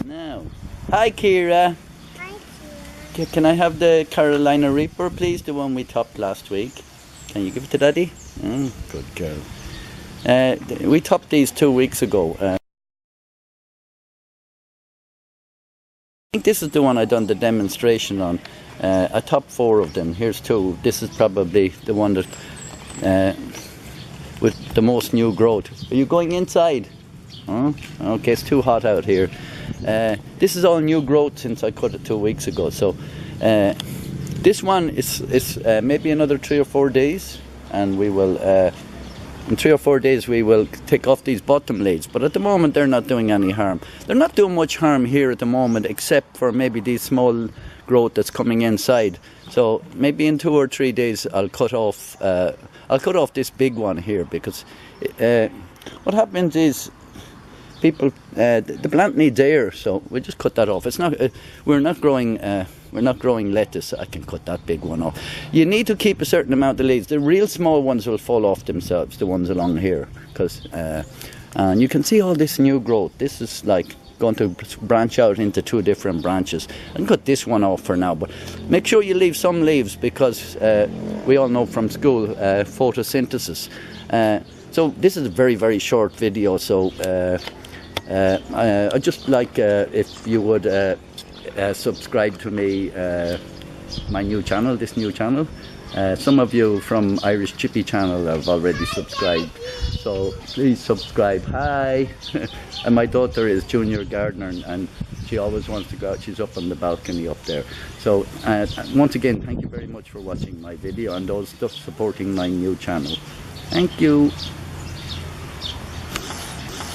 Now, hi Kira. Hi, Kira. Can I have the Carolina Reaper, please? The one we topped last week. Can you give it to Daddy? Good girl. We topped these 2 weeks ago. I think this is the one I done the demonstration on. I topped 4 of them. Here's 2. This is probably the one that with the most new growth. Are you going inside? Okay, it's too hot out here. This is all new growth since I cut it 2 weeks ago. So this one is maybe another 3 or 4 days, and we will in 3 or 4 days we will take off these bottom leaves. But at the moment they're not doing any harm. They're not doing much harm here at the moment, except for maybe these small growth that's coming inside. So maybe in 2 or 3 days I'll cut off this big one here, because what happens is people the plant needs air, so we just cut that off. It's not we're not growing lettuce. I can cut that big one off. You need to keep a certain amount of leaves. The real small ones will fall off themselves, the ones along here, because and you can see all this new growth. This is like going to branch out into 2 different branches. I can cut this one off for now, but make sure you leave some leaves, because we all know from school photosynthesis. So this is a very, very short video, so I'd just like if you would subscribe to me, my new channel, this new channel. Some of you from Irish Chippy channel have already subscribed, so please subscribe. Hi. And my daughter is junior gardener, and she always wants to go out. She's up on the balcony up there. So once again, thank you very much for watching my video, and those supporting my new channel. Thank you.